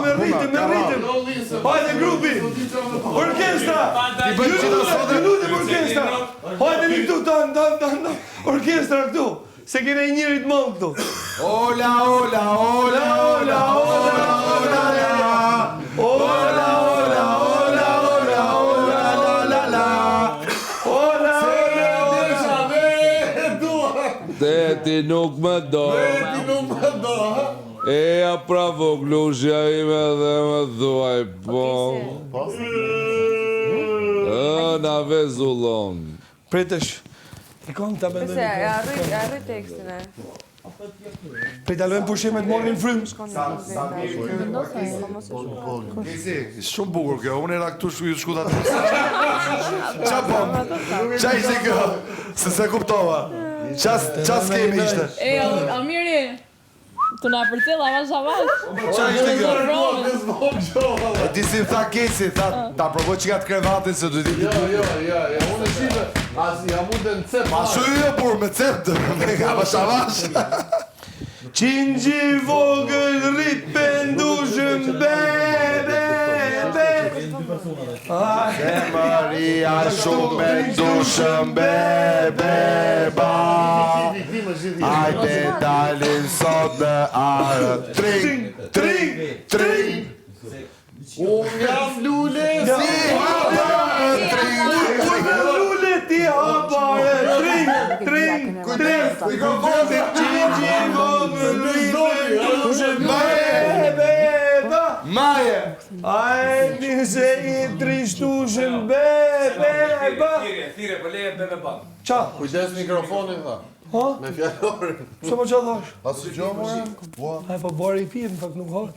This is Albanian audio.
me rritim. Hajde grupi. Orkestra. Minute për orkestra. Hajde një këtu, tan. Orkestra këtu. Se kene i njërit më këtu. Ola, ola, ola, ola, ola, ola, ola, ola, ola, ola, ola, la, la, ola, Ti nuk më do. Eja pravo glushja ime dhe më thuaj po. Na vezullon. Pretesh. I kam ta mendoj. Pse arrit tekstin e. Pedalojmë pushimet mornin frymë. shumë bukur kjo, unë era këtu shkuta të qa pom? Qa ishte kjo? Se kuptova. Qa skemi ishte? Amiri, të na përcjell avash. Qa ishte kjo? E ti si tha Kesi, ta provoj që ka të krevatin se du t'i... Jo, unë e shive, as jam mund në cep. Ma shu jo, por me cep të, me avash. Qingji vogël ripendushëm bebe. Se Maria shumë e ndushëm beba. Ajde dalin sot në arë. Tring. Unë jam lule Si hapa Lule ti hapare. Tring. Mikrofonin Qingji vogël ripendushëm bebe. Maje. Ajde se i trishtushëm bebe. Thire, po leje bebe ban. Qa? Kujdes mikrofonin, tha. Ha? Me fjallorin. Sa po qa thash? Asu gjo, more? Ai po bari i pirë, në fakt nuk hot.